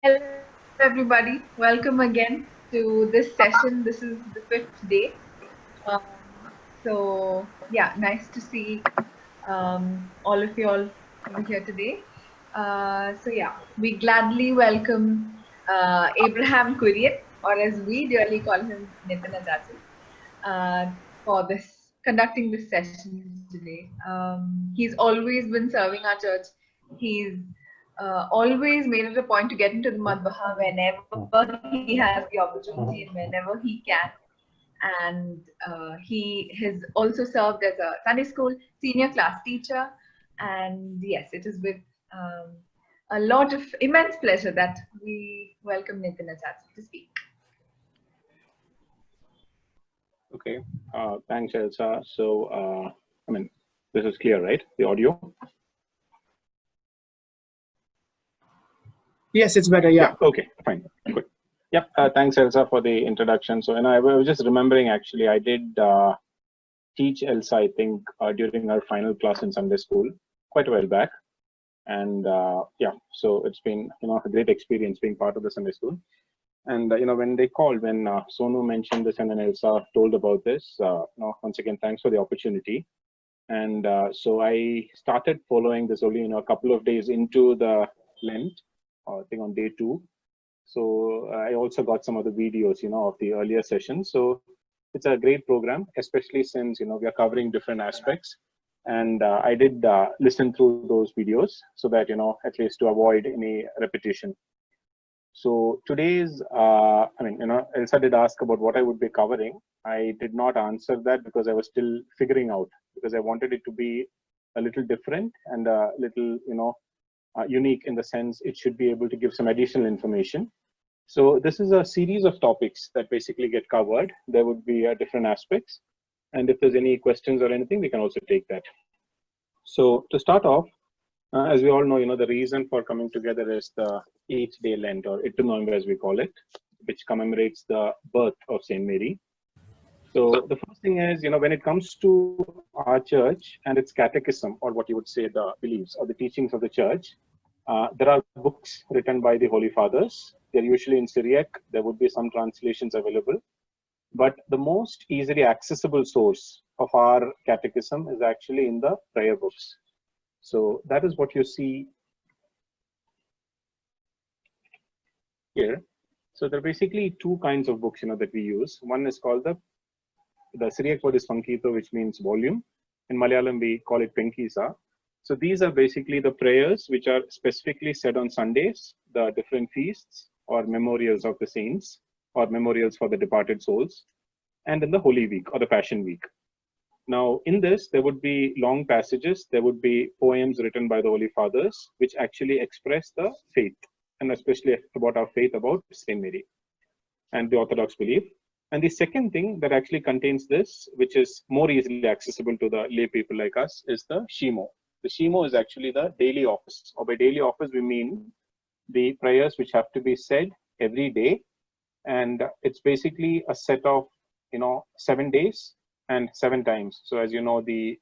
Hello, everybody. Welcome again to this session. This is the fifth day. Yeah, nice to see all of you all over here today. We gladly welcome Abraham Kurian, or as we dearly call him, Nitin Achachi, for this conducting this session today. He's always been serving our church. He's always made it a point to get into the Madhbaha whenever he has the opportunity and whenever he can. And he has also served as a Sunday school senior class teacher. And yes, it is with um, a lot of immense pleasure that we welcome Nitin Achachi to speak. Okay, thanks, Elsa. This is clear, right? The audio? Yes, it's better. Yeah. Okay, fine. Good. Yep. Thanks, Elsa, for the introduction. So, I was just remembering, actually, I did teach Elsa, I think, during our final class in Sunday school quite a while back. And so it's been, a great experience being part of the Sunday school. And, when they called, when Sonu mentioned this and then Elsa told about this, once again, thanks for the opportunity. And so I started following this only, a couple of days into the Lent, I think on day 2. So I also got some of the videos, of the earlier sessions. So it's a great program, especially since, we are covering different aspects. And I did listen through those videos so that, at least to avoid any repetition. So today's, Elsa did ask about what I would be covering. I did not answer that because I was still figuring out, because I wanted it to be a little different and a little, unique in the sense it should be able to give some additional information. So this is a series of topics that basically get covered. There would be different aspects. And if there's any questions or anything, we can also take that. So to start off, as we all know, the reason for coming together is the 8-day Lent, or Ittu as we call it, which commemorates the birth of St.Mary. So the first thing is, when it comes to our church and its catechism, or what you would say the beliefs or the teachings of the church, there are books written by the Holy Fathers. They're usually in Syriac. There would be some translations available. But the most easily accessible source of our catechism is actually in the prayer books. So that is what you see here. So there are basically two kinds of books, that we use. One is called the Syriac word is Pankito, which means volume. In Malayalam, we call it Penkisa. So these are basically the prayers which are specifically said on Sundays, the different feasts or memorials of the saints or memorials for the departed souls, and in the Holy Week or the Passion Week. Now, in this, there would be long passages. There would be poems written by the Holy Fathers, which actually express the faith, and especially about our faith about St. Mary and the Orthodox belief. And the second thing that actually contains this, which is more easily accessible to the lay people like us, is the Shimo. The Shimo is actually the daily office, or by daily office, we mean the prayers which have to be said every day. And it's basically a set of, 7 days and 7 times. So as you know, the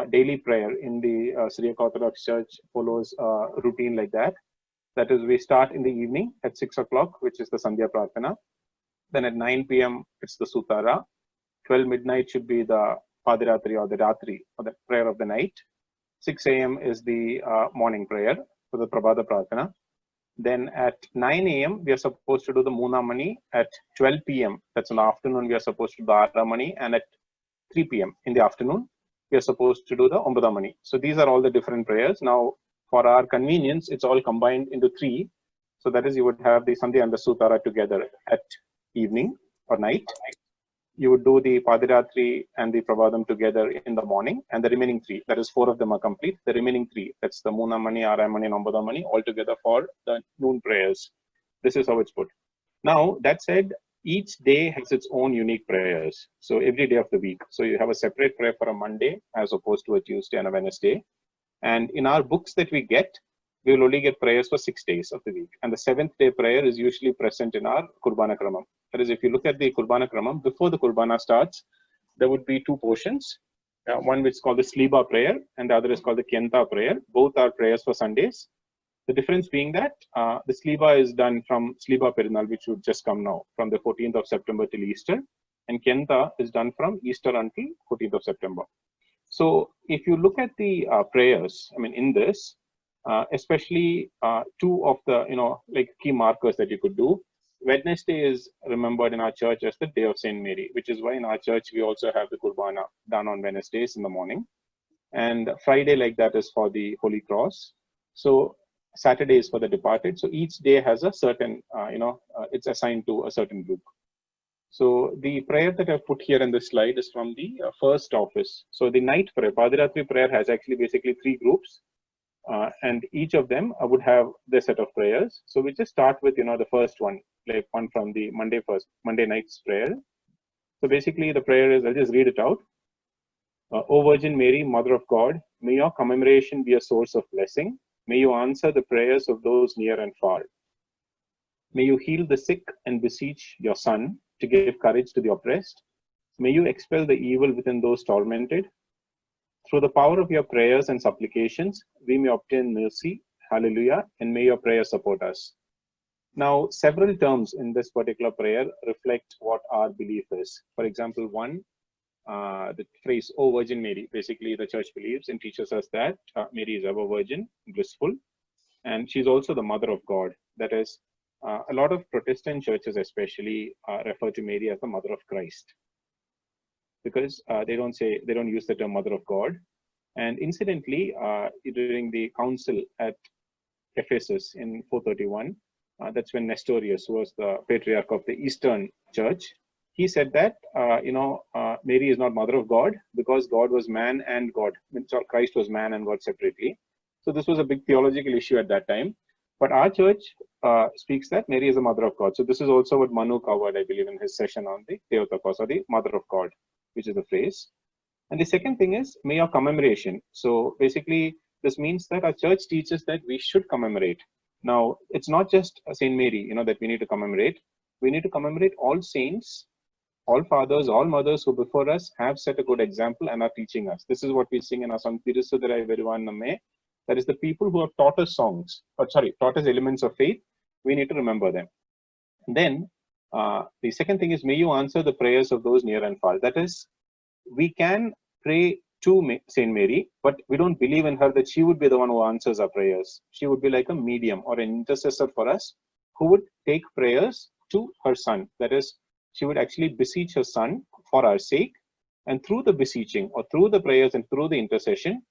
daily prayer in the Syriac Orthodox Church follows a routine like that. That is, we start in the evening at 6 o'clock, which is the Sandhya Prarthana. Then at 9 p.m., it's the Sutara. 12 midnight should be the Padiratri or the Ratri, or the prayer of the night. 6 a.m. is the morning prayer for the Prabhata Prarthana. Then at 9 a.m., we are supposed to do the Moona Mani. At 12 p.m., that's in the afternoon, we are supposed to do the Ara Mani. And at 3 p.m. in the afternoon, we are supposed to do the Ombada Mani. So these are all the different prayers. Now, for our convenience, it's all combined into 3. So that is, you would have the Sandhya and the Sutara together at evening or night. You would do the Padiratri and the Prabhadam together in the morning, and the remaining 3, that is 4 of them are complete. The remaining 3, that's the Moona Mani, Ara Mani, and Ombada Mani, all together for the noon prayers. This is how it's put. Now, that said, each day has its own unique prayers. So every day of the week. So you have a separate prayer for a Monday as opposed to a Tuesday and a Wednesday. And in our books that we get, we will only get prayers for 6 days of the week. And the 7th day prayer is usually present in our Kurbana Kramam. That is, if you look at the Kurbana Kramam, before the Kurbana starts, there would be 2 portions. One which is called the Sliba prayer, and the other is called the Kyenta prayer. Both are prayers for Sundays. The difference being that the Sliba is done from Sliba Perinal, which would just come now, from the 14th of September till Easter, and Kenta is done from Easter until 14th of September. So if you look at the prayers, I mean, in this, especially two of the, like key markers that you could do. Wednesday is remembered in our church as the day of St. Mary, which is why in our church we also have the Kurbana done on Wednesdays in the morning. And Friday, like that, is for the Holy Cross. So Saturday is for the departed. So each day has a certain, it's assigned to a certain group. So the prayer that I've put here in this slide is from the first office. So the night prayer, Padiratri prayer, has actually basically three groups. And each of them would have their set of prayers. So we just start with, the first one, like one from the Monday night's prayer. So basically the prayer is, I'll just read it out. O Virgin Mary, Mother of God, may your commemoration be a source of blessing. May you answer the prayers of those near and far. May you heal the sick and beseech your Son to give courage to the oppressed. May you expel the evil within those tormented. Through the power of your prayers and supplications, we may obtain mercy. Hallelujah. And may your prayer support us. Now, several terms in this particular prayer reflect what our belief is. For example, one, the phrase, O Virgin Mary, basically the church believes and teaches us that Mary is ever virgin, blissful, and she's also the Mother of God. That is, a lot of Protestant churches especially refer to Mary as the Mother of Christ, because they don't use the term Mother of God. And incidentally, during the council at Ephesus in 431, that's when Nestorius, who was the patriarch of the Eastern Church, he said that Mary is not Mother of God because God was man and God. Christ was man and God separately. So this was a big theological issue at that time. But our church speaks that Mary is the Mother of God. So this is also what Manu covered, I believe, in his session on the Theotokos, or the Mother of God, which is the phrase. And the second thing is, may your commemoration. So basically, this means that our church teaches that we should commemorate. Now, it's not just St. Mary, that we need to commemorate. We need to commemorate all saints, all fathers, all mothers who before us have set a good example and are teaching us. This is what we sing in our song, Tirussudarai Veruvannamme. That is the people who have taught us songs, taught us elements of faith. We need to remember them. Then, the second thing is, may you answer the prayers of those near and far. That is, we can pray to St. Mary, but we don't believe in her that she would be the one who answers our prayers. She would be like a medium or an intercessor for us who would take prayers to her Son. That is, she would actually beseech her Son for our sake. And through the beseeching, or through the prayers and through the intercession,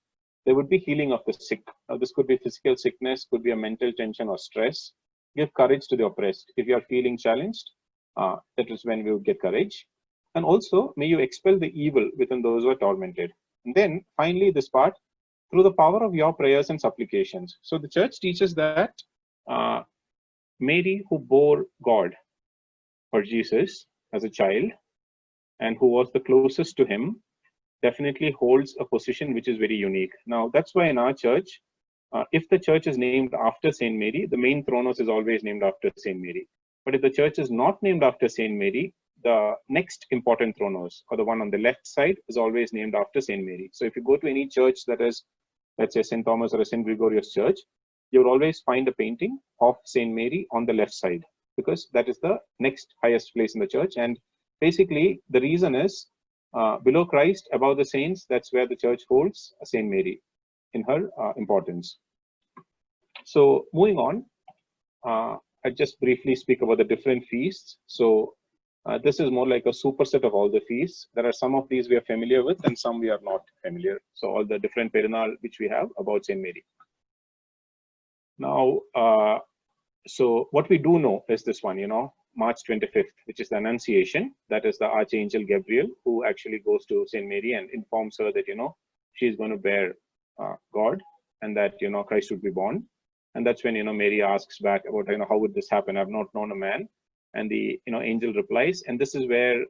there would be healing of the sick. Now, this could be physical sickness, could be a mental tension or stress. Give courage to the oppressed. If you are feeling challenged, that is when we would get courage. And also, may you expel the evil within those who are tormented. And then, finally, this part, through the power of your prayers and supplications. So the church teaches that Mary, who bore God, or Jesus, as a child, and who was the closest to him, definitely holds a position which is very unique. Now, that's why in our church, if the church is named after St. Mary, the main thronos is always named after St. Mary. But if the church is not named after St. Mary, the next important thronos, or the one on the left side, is always named after St. Mary. So if you go to any church that is, let's say, St. Thomas or a St. Gregorius church, you will always find a painting of St. Mary on the left side, because that is the next highest place in the church. And basically, the reason is, below Christ, above the saints, that's where the church holds St. Mary in her importance. So moving on, I just briefly speak about the different feasts. So this is more like a superset of all the feasts. There are some of these we are familiar with and some we are not familiar. So all the different Perinal which we have about St. Mary. Now, so what we do know is this one, March 25th, which is the Annunciation. That is the Archangel Gabriel who actually goes to St. Mary and informs her that, she's going to bear God, and that, Christ would be born. And that's when, Mary asks back about, how would this happen? I've not known a man. And the, angel replies. And this is where,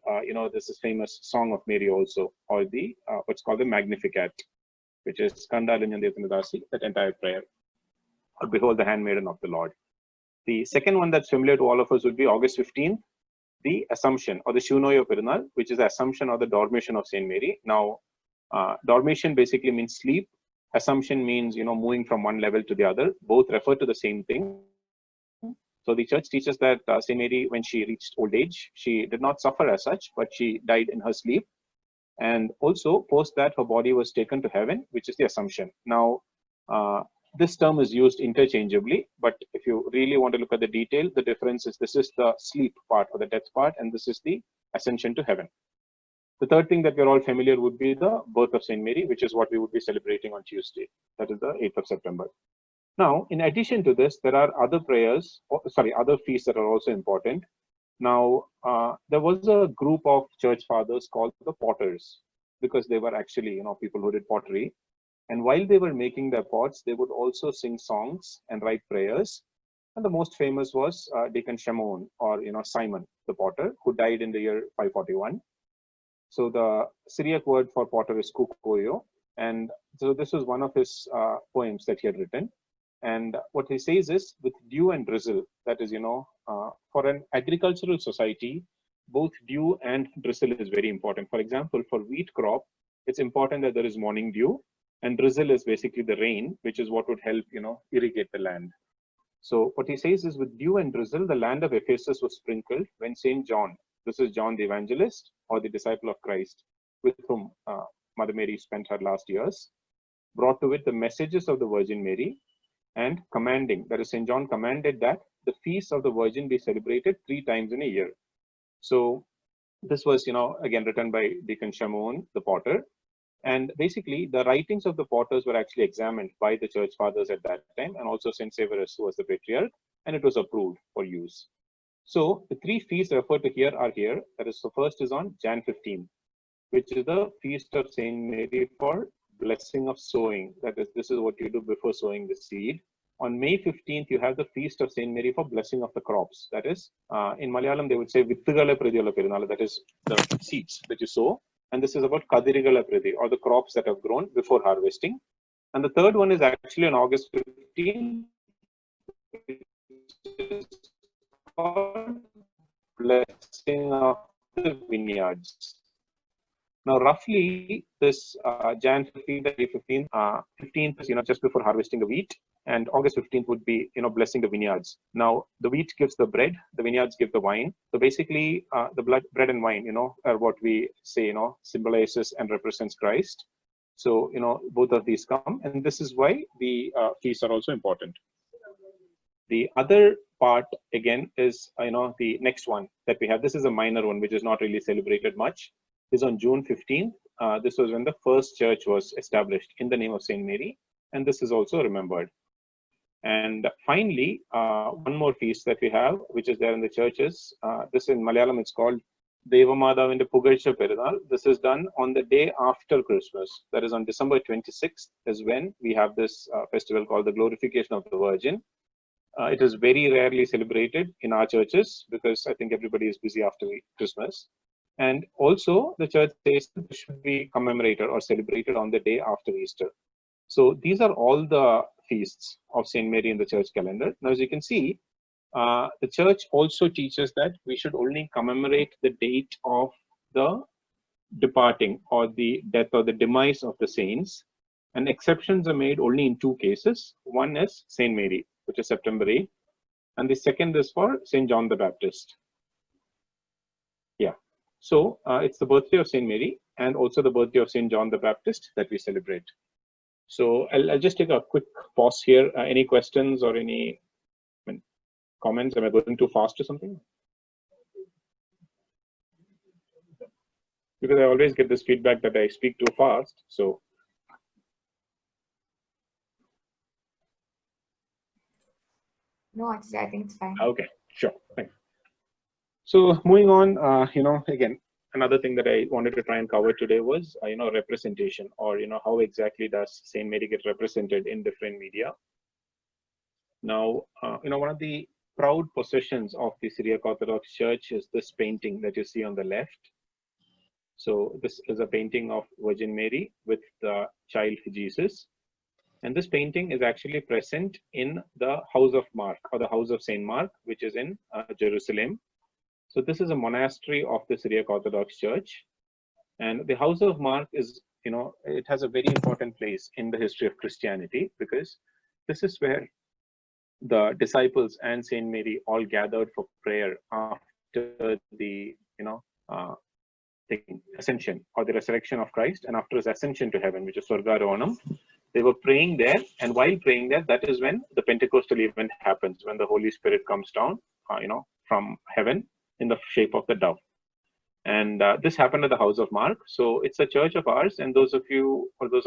this is famous Song of Mary also, or the, what's called the Magnificat, which is Skanda Linjandethanadasi, that entire prayer. Or Behold the Handmaiden of the Lord. The second one that's familiar to all of us would be August 15th, the Assumption, or the Shunoyo Perinal, which is the Assumption or the Dormition of St. Mary. Now, Dormition basically means sleep. Assumption means, moving from one level to the other. Both refer to the same thing. So the church teaches that St. Mary, when she reached old age, she did not suffer as such, but she died in her sleep. And also, post that, her body was taken to heaven, which is the Assumption. Now, this term is used interchangeably, but if you really want to look at the detail, the difference is this is the sleep part or the death part, and this is the ascension to heaven. The third thing that we're all familiar would be the birth of St. Mary, which is what we would be celebrating on Tuesday. That is the 8th of September. Now, in addition to this, there are other other feasts that are also important. Now, there was a group of church fathers called the Potters, because they were actually, people who did pottery. And while they were making their pots, they would also sing songs and write prayers. And the most famous was Deacon Shimon, or Simon the Potter, who died in the year 541. So the Syriac word for potter is kukoyo, and so this was one of his poems that he had written. And what he says is, with dew and drizzle, that is, for an agricultural society, both dew and drizzle is very important. For example, for wheat crop, it's important that there is morning dew, and drizzle is basically the rain, which is what would help, irrigate the land. So what he says is, with dew and drizzle, the land of Ephesus was sprinkled when St. John, this is John the Evangelist, or the disciple of Christ, with whom Mother Mary spent her last years, brought to it the messages of the Virgin Mary, and commanding, that is, St. John commanded that the feast of the Virgin be celebrated 3 times in a year. So this was, again written by Deacon Shimon, the Potter. And basically, the writings of the Potters were actually examined by the church fathers at that time, and also St. Severus, who was the patriarch, and it was approved for use. So the 3 feasts referred to here are here. That is, the first is on Jan 15, which is the feast of St. Mary for blessing of sowing. That is, this is what you do before sowing the seed. On May 15th, you have the feast of St. Mary for blessing of the crops. That is, in Malayalam, they would say Vittugala Pradiyala Perunala, that is the seeds that you sow. And this is about Kadirigala Pradi, or the crops that have grown before harvesting. And the third one is actually on August 15th, for blessing of the vineyards. Now, roughly, this Jan 15th, 15th is, just before harvesting the wheat, and August 15th would be, blessing the vineyards. Now, the wheat gives the bread, the vineyards give the wine. So basically, the bread and wine, are what we say, symbolizes and represents Christ. So, both of these come, and this is why the feasts are also important. The other part, again, is, the next one that we have. This is a minor one, which is not really celebrated much. Is on June 15th. This was when the first church was established in the name of St. Mary, and this is also remembered. And finally, one more feast that we have, which is there in the churches. This in Malayalam, it's called Devamadavinda Pugalcha Perunal. This is done on the day after Christmas. That is on December 26th is when we have this festival called the Glorification of the Virgin. It is very rarely celebrated in our churches because I think everybody is busy after Christmas. And also, the church says that this should be commemorated or celebrated on the day after Easter. So these are all the feasts of St. Mary in the church calendar. Now, as you can see, the church also teaches that we should only commemorate the date of the departing or the death or the demise of the saints. And exceptions are made only in 2 cases. One is St. Mary, which is September 8th. And the second is for St. John the Baptist. Yeah. So it's the birthday of St. Mary and also the birthday of St. John the Baptist that we celebrate. So I'll just take a quick pause here. Any questions or any comments? Am I going too fast or something? Because I always get this feedback that I speak too fast. So. No, actually, I think it's fine. Okay, sure. Thanks. So moving on, again, another thing that I wanted to try and cover today was, representation, or, how exactly does St. Mary get represented in different media. Now, one of the proud possessions of the Syriac Orthodox Church is this painting that you see on the left. So this is a painting of Virgin Mary with the child Jesus. And this painting is actually present in the House of Mark, or the House of St. Mark, which is in Jerusalem. So this is a monastery of the Syriac Orthodox Church. And the House of Mark is it has a very important place in the history of Christianity, because this is where the disciples and Saint Mary all gathered for prayer after the ascension or the resurrection of Christ, and after his ascension to heaven, which is Swargarohanam. They were praying there, and while praying there, that is when the Pentecostal event happens, when the Holy Spirit comes down, from heaven in the shape of the dove. And this happened at the house of Mark. So it's a church of ours, and those of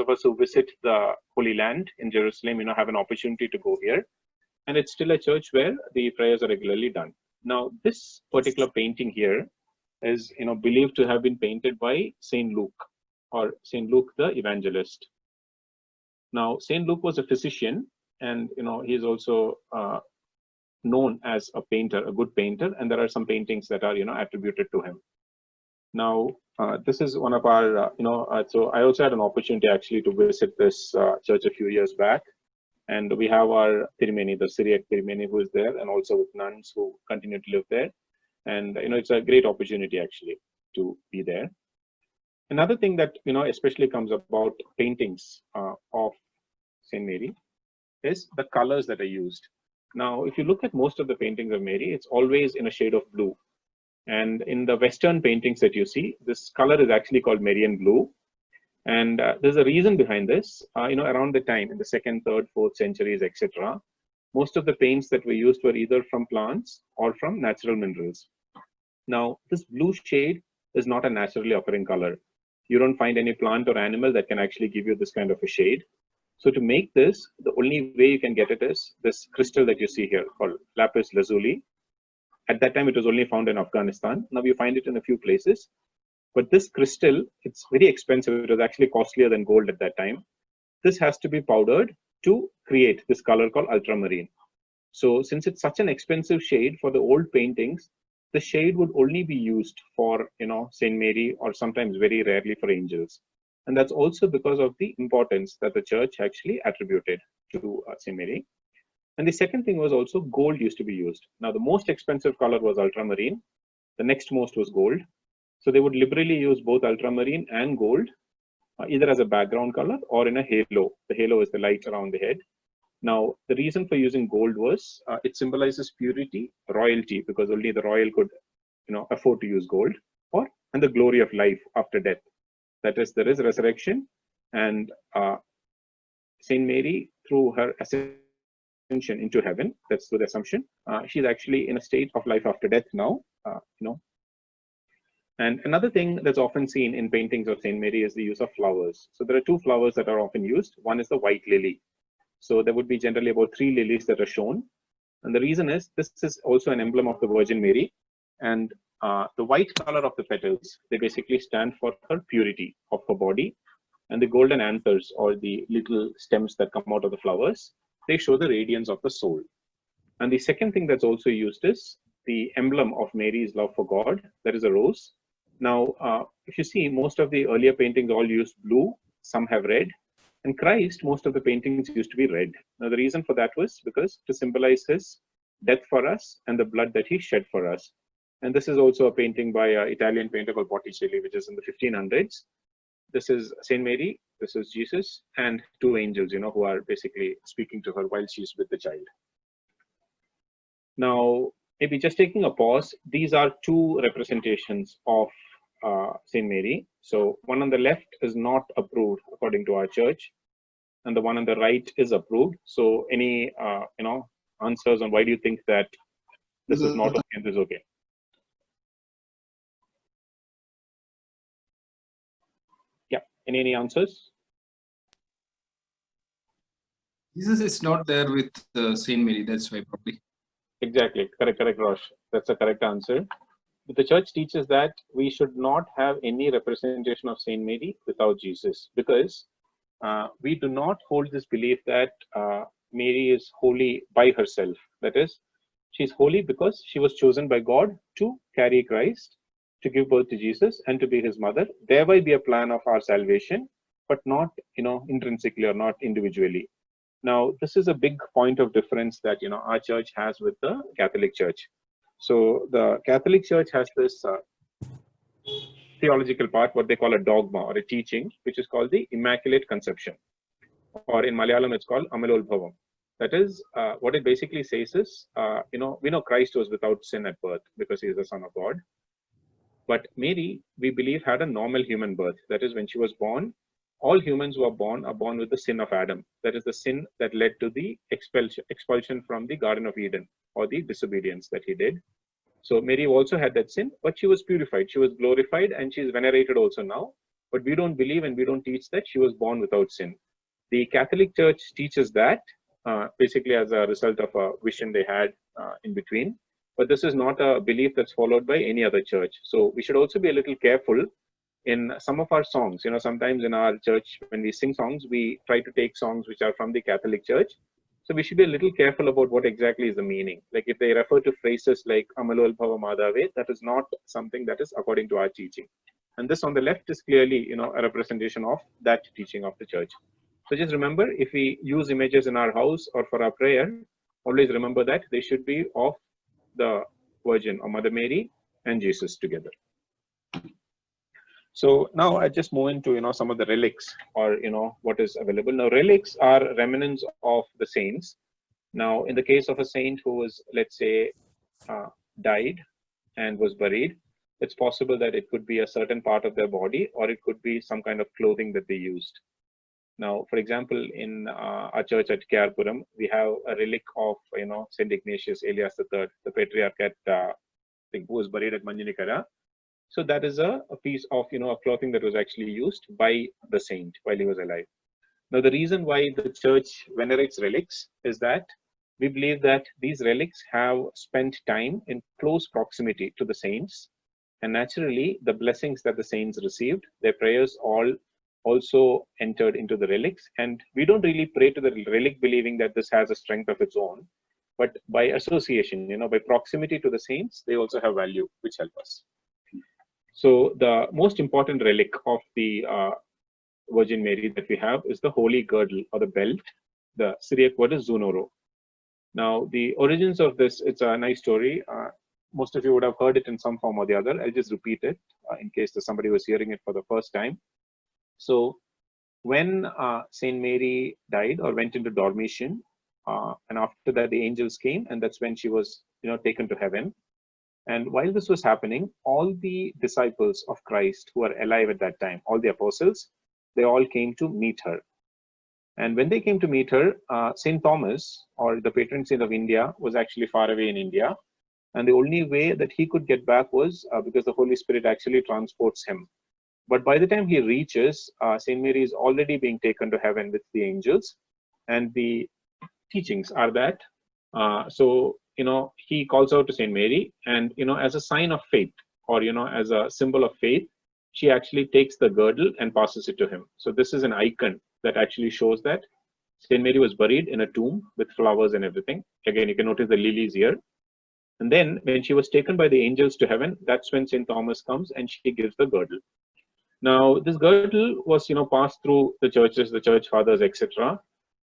us who visit the Holy Land in Jerusalem, have an opportunity to go here. And it's still a church where the prayers are regularly done. Now, this particular painting here is, believed to have been painted by Saint Luke, or Saint Luke the Evangelist. Now, Saint Luke was a physician, and he is also known as a painter, a good painter, and there are some paintings that are attributed to him. Now, this is one of our, so I also had an opportunity actually to visit this church a few years back. And we have our Tirumeni, the Syriac Tirumeni, who is there, and also with nuns who continue to live there. And, it's a great opportunity actually to be there. Another thing that, especially comes about paintings of St. Mary is the colors that are used. Now, if you look at most of the paintings of Mary, it's always in a shade of blue. And in the Western paintings that you see, this color is actually called Marian blue. And there's a reason behind this. Around the time in the 2nd, 3rd, 4th centuries, etc., most of the paints that were used were either from plants or from natural minerals. Now, this blue shade is not a naturally occurring color. You don't find any plant or animal that can actually give you this kind of a shade. So to make this, the only way you can get it is this crystal that you see here called lapis lazuli. At that time, it was only found in Afghanistan. Now you find it in a few places. But this crystal, it's very expensive. It was actually costlier than gold at that time. This has to be powdered to create this color called ultramarine. So since it's such an expensive shade for the old paintings, the shade would only be used for, St. Mary, or sometimes very rarely for angels. And that's also because of the importance that the church actually attributed to St. Mary. And the second thing was also gold used to be used. Now, the most expensive color was ultramarine. The next most was gold. So they would liberally use both ultramarine and gold, either as a background color or in a halo. The halo is the light around the head. Now, the reason for using gold was it symbolizes purity, royalty, because only the royal could, afford to use gold, and the glory of life after death. That is, there is resurrection, and Saint Mary, through her ascension into heaven, that's through the Assumption, she's actually in a state of life after death now, And another thing that's often seen in paintings of Saint Mary is the use of flowers. So there are two flowers that are often used. One is the white lily. So there would be generally about 3 lilies that are shown. And the reason is this is also an emblem of the Virgin Mary. And the white color of the petals, they basically stand for her purity of her body. And the golden anthers, or the little stems that come out of the flowers, they show the radiance of the soul. And the second thing that's also used is the emblem of Mary's love for God. That is a rose. Now, if you see, most of the earlier paintings all used blue, some have red. And Christ, most of the paintings used to be red. Now, the reason for that was because to symbolize his death for us and the blood that he shed for us. And this is also a painting by an Italian painter called Botticelli, which is in the 1500s. This is Saint Mary, this is Jesus, and 2 angels, who are basically speaking to her while she's with the child. Now, maybe just taking a pause, these are 2 representations of Saint Mary. So one on the left is not approved according to our church, and the one on the right is approved. So any answers on why do you think that this is not okay and this is okay? Yeah, any answers? Jesus is not there with Saint Mary. That's why probably. Exactly, correct, Rosh. That's a correct answer. But the church teaches that we should not have any representation of Saint Mary without Jesus, because we do not hold this belief that Mary is holy by herself. That is, she's holy because she was chosen by God to carry Christ, to give birth to Jesus, and to be his mother, thereby be a plan of our salvation, but not intrinsically or not individually. Now, this is a big point of difference that our church has with the Catholic Church. So the Catholic Church has this theological part, what they call a dogma or a teaching, which is called the Immaculate Conception, or in Malayalam it's called Amalolbhavam. That is, what it basically says is, we know Christ was without sin at birth because he is the Son of God. But Mary, we believe, had a normal human birth. That is, when she was born, all humans who are born with the sin of Adam. That is the sin that led to the expulsion from the Garden of Eden, or the disobedience that he did. So Mary also had that sin, but she was purified. She was glorified, and she is venerated also now. But we don't believe and we don't teach that she was born without sin. The Catholic Church teaches that, basically as a result of a vision they had in between. But this is not a belief that's followed by any other church. So we should also be a little careful in some of our songs. Sometimes in our church, when we sing songs, we try to take songs which are from the Catholic Church. So we should be a little careful about what exactly is the meaning. Like if they refer to phrases like Amalol Bhava Madhave, that is not something that is according to our teaching. And this on the left is clearly, a representation of that teaching of the church. So just remember, if we use images in our house or for our prayer, always remember that they should be of the Virgin or Mother Mary and Jesus together. So now I just move into some of the relics, or what is available. Now relics are remnants of the saints. Now in the case of a saint who was, let's say, died and was buried, it's possible that it could be a certain part of their body, or it could be some kind of clothing that they used. Now, for example, in our church at Kyarpuram, we have a relic of Saint Ignatius Elias III, the patriarch who was buried at Manjanikara. So that is a piece of a clothing that was actually used by the saint while he was alive. Now, the reason why the church venerates relics is that we believe that these relics have spent time in close proximity to the saints, and naturally, the blessings that the saints received, their prayers all also entered into the relics. And we don't really pray to the relic believing that this has a strength of its own, but by association, by proximity to the saints, they also have value, which help us. So the most important relic of the Virgin Mary that we have is the holy girdle, or the belt. The Syriac word is Zoonoro. Now, the origins of this, it's a nice story. Most of you would have heard it in some form or the other. I'll just repeat it in case there's somebody who was hearing it for the first time. So when St. Mary died or went into dormition, and after that the angels came, and that's when she was taken to heaven. And while this was happening, all the disciples of Christ who were alive at that time, all the apostles, they all came to meet her. And when they came to meet her, St. Thomas, or the patron saint of India, was actually far away in India. And the only way that he could get back was because the Holy Spirit actually transports him. But by the time he reaches, St. Mary is already being taken to heaven with the angels. And the teachings are that, he calls out to St. Mary, and, as a sign of faith, or, as a symbol of faith, she actually takes the girdle and passes it to him. So this is an icon that actually shows that St. Mary was buried in a tomb with flowers and everything. Again, you can notice the lilies here. And then when she was taken by the angels to heaven, that's when St. Thomas comes and she gives the girdle. Now, this girdle was, passed through the churches, the church fathers, etc.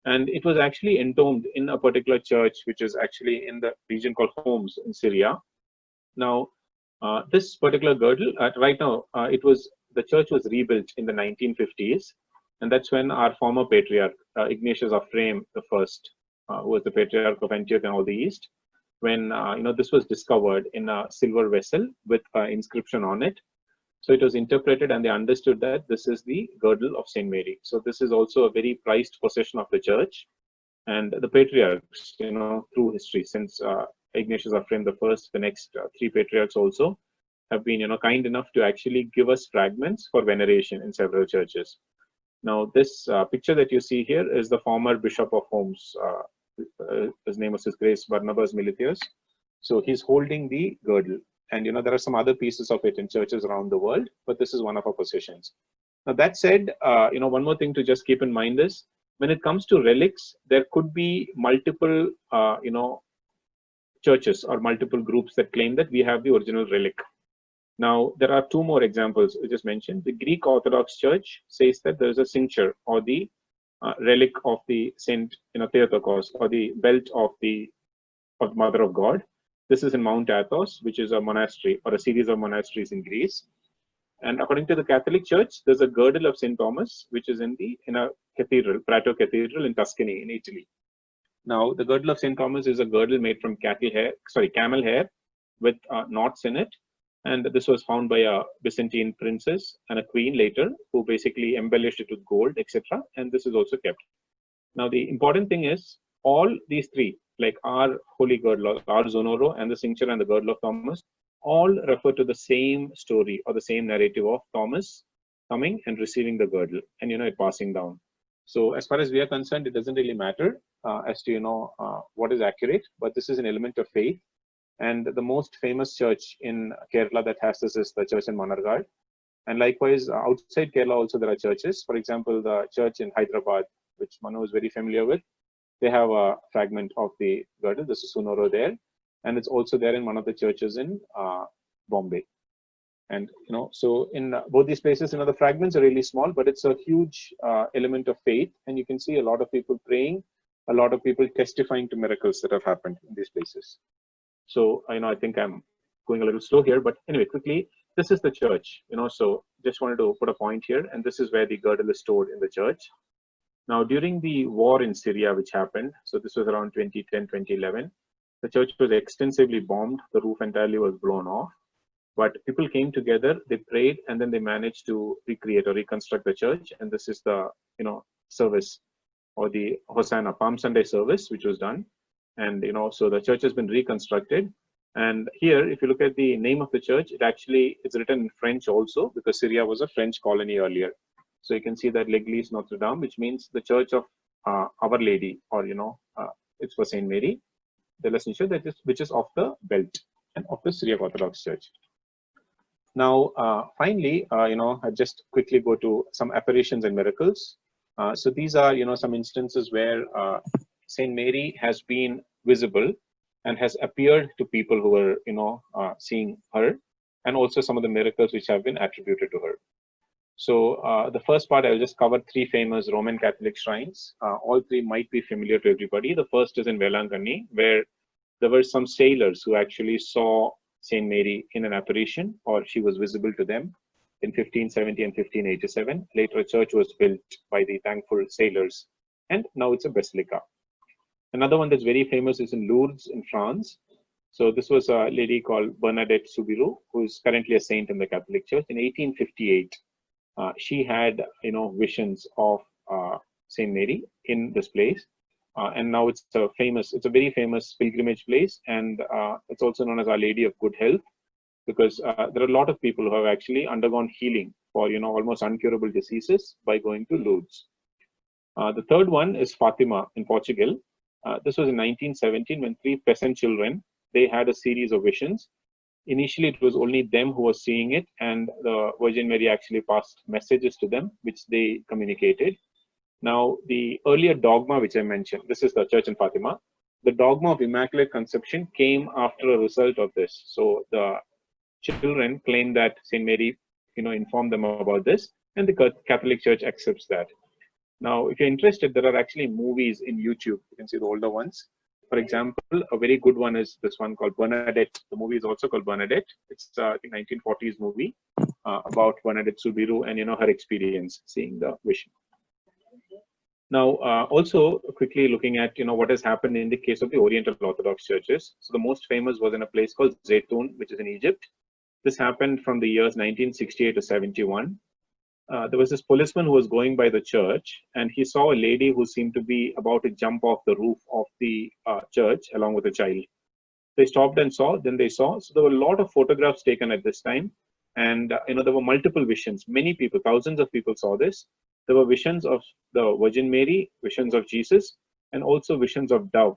And it was actually entombed in a particular church, which is actually in the region called Homs in Syria. Now, this particular girdle, right now, the church was rebuilt in the 1950s. And that's when our former patriarch, Ignatius of Frame the First, who was the patriarch of Antioch and all the East, when, this was discovered in a silver vessel with inscription on it. So it was interpreted, and they understood that this is the girdle of St. Mary. So this is also a very prized possession of the church. And the patriarchs, through history, since Ignatius of Frame the First, the next three patriarchs also have been, kind enough to actually give us fragments for veneration in several churches. Now, this picture that you see here is the former Bishop of Homs. His name was His Grace Barnabas Militius. So he's holding the girdle. And, there are some other pieces of it in churches around the world, but this is one of our possessions. Now, that said, one more thing to just keep in mind is, when it comes to relics, there could be multiple, churches or multiple groups that claim that we have the original relic. Now, there are two more examples I just mentioned. The Greek Orthodox Church says that there is a cincture, or the relic of the Saint Theotokos, or the belt of Mother of God. This is in Mount Athos, which is a monastery or a series of monasteries in Greece. And according to the Catholic Church, there's a girdle of St. Thomas, which is in a cathedral, Prato Cathedral in Tuscany, in Italy. Now, the girdle of St. Thomas is a girdle made from camel hair with knots in it. And this was found by a Byzantine princess and a queen later, who basically embellished it with gold, etc. And this is also kept. Now, the important thing is all these three, like our holy girdle, our Zoonoro, and the cincture and the girdle of Thomas, all refer to the same story or the same narrative of Thomas coming and receiving the girdle and, it passing down. So as far as we are concerned, it doesn't really matter as to, what is accurate, but this is an element of faith. And the most famous church in Kerala that has this is the church in Manargad. And likewise, outside Kerala also there are churches. For example, the church in Hyderabad, which Manu is very familiar with, they have a fragment of the girdle. This is Zoonoro there. And it's also there in one of the churches in Bombay. And, so in both these places, the fragments are really small, but it's a huge element of faith. And you can see a lot of people praying, a lot of people testifying to miracles that have happened in these places. So, I think I'm going a little slow here, but anyway, quickly, this is the church, so just wanted to put a point here. And this is where the girdle is stored in the church. Now, during the war in Syria, which happened, so this was around 2010, 2011, the church was extensively bombed. The roof entirely was blown off. But people came together, they prayed, and then they managed to recreate or reconstruct the church. And this is the, service or the Hosanna Palm Sunday service, which was done. And, so the church has been reconstructed. And here, if you look at the name of the church, it's written in French also, because Syria was a French colony earlier. So you can see that L'Église Notre Dame, which means the Church of Our Lady, or, it's for St. Mary, the lesson which is of the belt and of the Syriac Orthodox Church. Now, finally, I just quickly go to some apparitions and miracles. So these are, some instances where St. Mary has been visible and has appeared to people who were, seeing her, and also some of the miracles which have been attributed to her. So the first part, I'll just cover three famous Roman Catholic shrines. All three might be familiar to everybody. The first is in Velanganni, where there were some sailors who actually saw St. Mary in an apparition, or she was visible to them in 1570 and 1587. Later, a church was built by the thankful sailors, and now it's a basilica. Another one that's very famous is in Lourdes in France. So this was a lady called Bernadette Soubirous, who is currently a saint in the Catholic Church. In 1858, she had, visions of St. Mary in this place. And now it's a very famous pilgrimage place, and it's also known as Our Lady of Good Health, because there are a lot of people who have actually undergone healing for almost uncurable diseases by going to Lourdes. The third one is Fatima in Portugal. This was in 1917 when three peasant children, they had a series of visions. Initially, it was only them who were seeing it, and the Virgin Mary actually passed messages to them, which they communicated. Now, the earlier dogma which I mentioned, this is the church in Fatima. The dogma of Immaculate Conception came after a result of this. So the children claim that St. Mary, informed them about this, and the Catholic Church accepts that. Now, if you're interested, there are actually movies in YouTube. You can see the older ones. For example, a very good one is this one called Bernadette. The movie is also called Bernadette. It's I think 1940s movie about Bernadette Soubirous and her experience seeing the vision. Now, also quickly looking at what has happened in the case of the Oriental Orthodox churches. So the most famous was in a place called Zaytun, which is in Egypt. This happened from the years 1968 to 71. There was this policeman who was going by the church, and he saw a lady who seemed to be about to jump off the roof of the church along with a child. They stopped and saw, then they saw. So there were a lot of photographs taken at this time, and there were multiple visions. Many people, thousands of people saw this. There were visions of the Virgin Mary, visions of Jesus, and also visions of dove,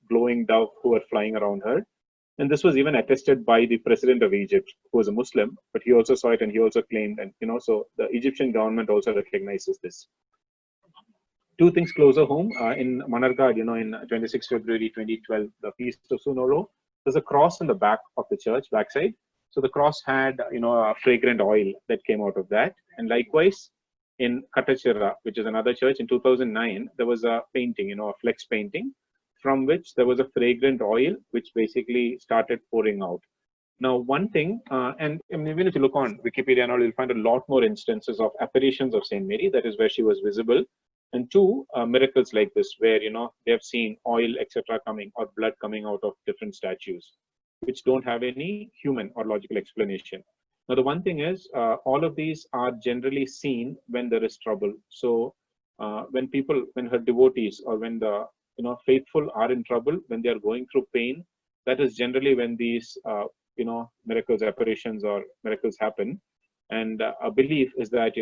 glowing dove who were flying around her. And this was even attested by the president of Egypt, who was a Muslim, but he also saw it and he also claimed, and so the Egyptian government also recognizes this. Two things closer home, in Manargad, in 26 February 2012, the feast of Zoonoro, there's a cross in the back of the church, backside. So the cross had, a fragrant oil that came out of that. And likewise, in Katachira, which is another church, in 2009, there was a painting, a flex painting, from which there was a fragrant oil which basically started pouring out. Now, one thing, and I mean, even if you look on Wikipedia and all, you'll find a lot more instances of apparitions of St. Mary, that is where she was visible. And two, miracles like this, where, they have seen oil, etc. coming, or blood coming out of different statues, which don't have any human or logical explanation. Now, the one thing is, all of these are generally seen when there is trouble. So when her devotees, or when the faithful are in trouble, when they are going through pain, that is generally when these miracles, apparitions, or miracles happen. And a belief is that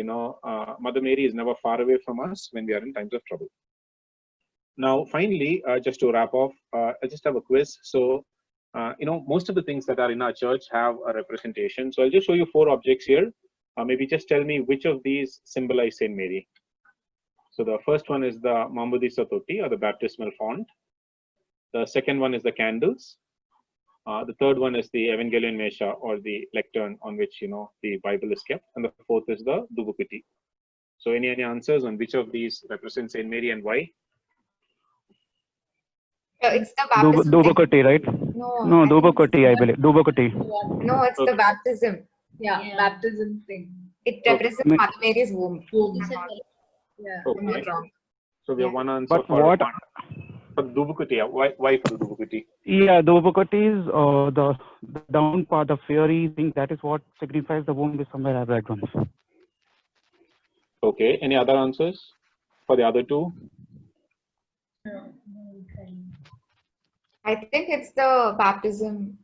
Mother Mary is never far away from us when we are in times of trouble. Now, finally, just to wrap off, I just have a quiz. So most of the things that are in our church have a representation. So I'll just show you 4 objects here. Maybe just tell me which of these symbolize Saint Mary. So the first one is the Mambudisa Totti, or the baptismal font. The second one is the candles. The third one is the Evangelion Mesha, or the lectern on which the Bible is kept, and the fourth is the Dubukuti. So any answers on which of these represents Saint Mary and why? It's the baptism. Dubukuti, right? No, Dubukuti, I believe. Dubukuti. No, it's the baptism. Yeah, baptism thing. It represents Mother Mary's womb. Yeah. Okay. I'm not wrong. So we have one answer But for what? For Dubukuti. Why for the Dubukuti? Yeah, Dubukuti is the down part, the fiery thing. That is what signifies the womb. Is somewhere I've read once. Okay. Any other answers for the other two? I think it's the baptism.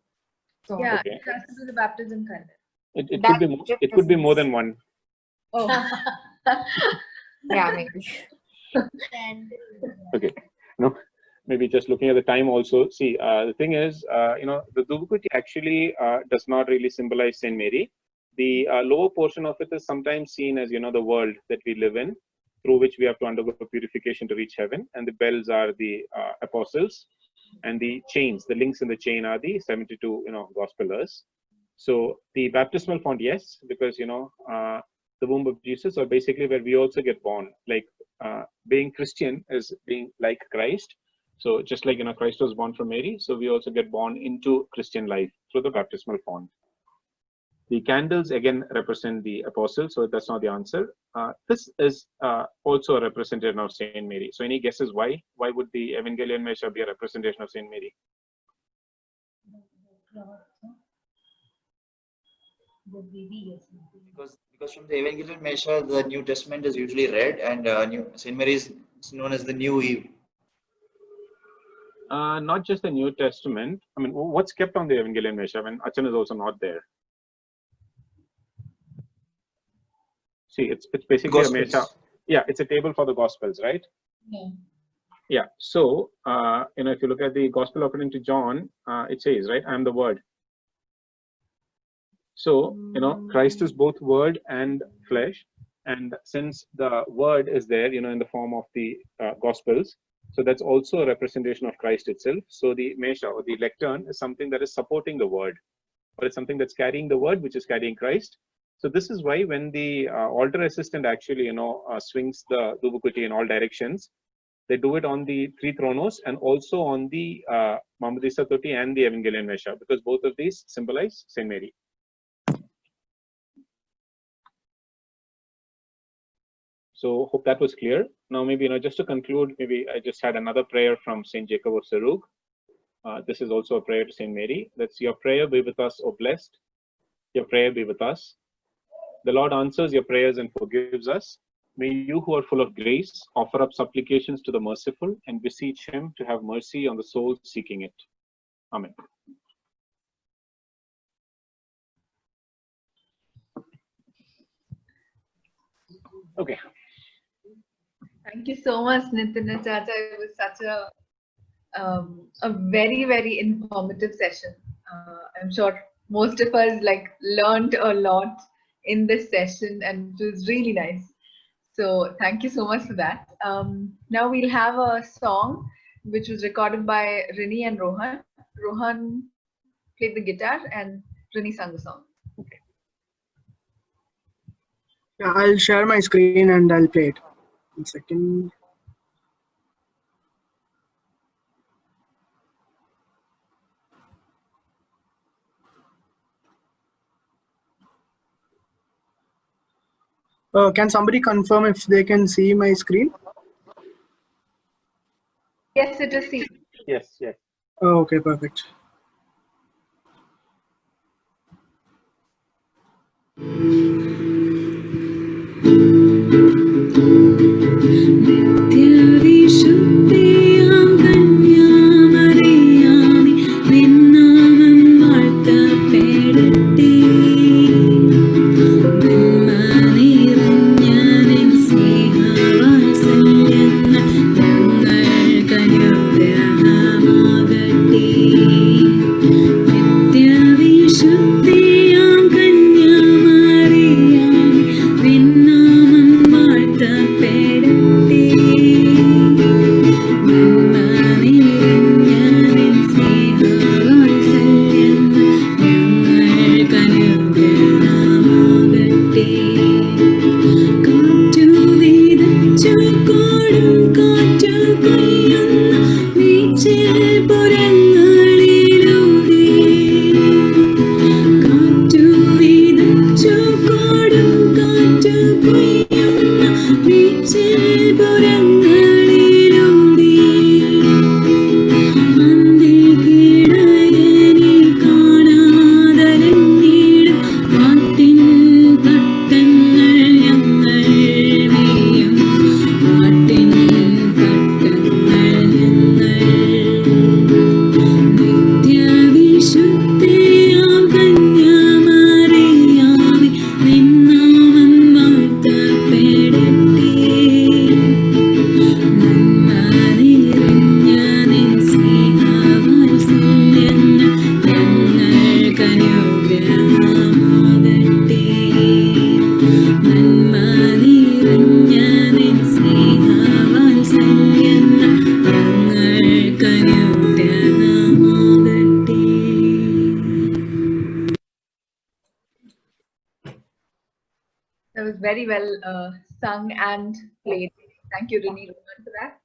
So Yeah, Okay. it has to be the baptism kind. It could be more than one. Oh. yeah, maybe. Okay. No, maybe just looking at the time also. See, the thing is, the Dubukuti actually does not really symbolize Saint Mary. The lower portion of it is sometimes seen as, the world that we live in, through which we have to undergo purification to reach heaven. And the bells are the apostles, and the chains, the links in the chain, are the 72, gospelers. So the baptismal font, yes, because, the womb of Jesus, or basically where we also get born. Like being Christian is being like Christ. So just like Christ was born from Mary, so we also get born into Christian life through the baptismal font. The candles again represent the apostles, so that's not the answer. This is also a representation of Saint Mary. So any guesses why? Why would the Evangelion Mesha be a representation of Saint Mary? Because from the Evangelion Mesha, the New Testament is usually read, and Saint Mary is known as the New Eve. Not just the New Testament. I mean, what's kept on the Evangelion Mesha? I mean, Achan is also not there. See, it's basically a Mesha. Yeah, it's a table for the Gospels, right? Yeah. Yeah. So, if you look at the Gospel according to John, it says, right, I am the Word. So, Christ is both Word and flesh. And since the Word is there, in the form of the Gospels, so that's also a representation of Christ itself. So the Mesha, or the lectern, is something that is supporting the Word, or it's something that's carrying the Word, which is carrying Christ. So this is why when the altar assistant actually, swings the Dubukuti in all directions, they do it on the 3 thronos and also on the Mambudisa Totti and the Evangelion Mesha, because both of these symbolize Saint Mary. So hope that was clear. Now maybe, just to conclude, maybe I just had another prayer from Saint Jacob of Syriac. This is also a prayer to Saint Mary. That's your prayer be with us, O blessed. Your prayer be with us. The Lord answers your prayers and forgives us. May you who are full of grace offer up supplications to the merciful and beseech him to have mercy on the souls seeking it. Amen. Okay. Thank you so much, Nitin and Chacha. It was such a very, very informative session. I'm sure most of us learned a lot in this session, and it was really nice. So thank you so much for that. Now we'll have a song which was recorded by Rini and Rohan. Rohan played the guitar and Rini sang the song. Okay. Yeah, I'll share my screen and I'll play it. 1 second. Can somebody confirm if they can see my screen? Yes, it is seen. Yes, yes. Okay, perfect. That was very well sung and played. Thank you, Rini Roman, for that.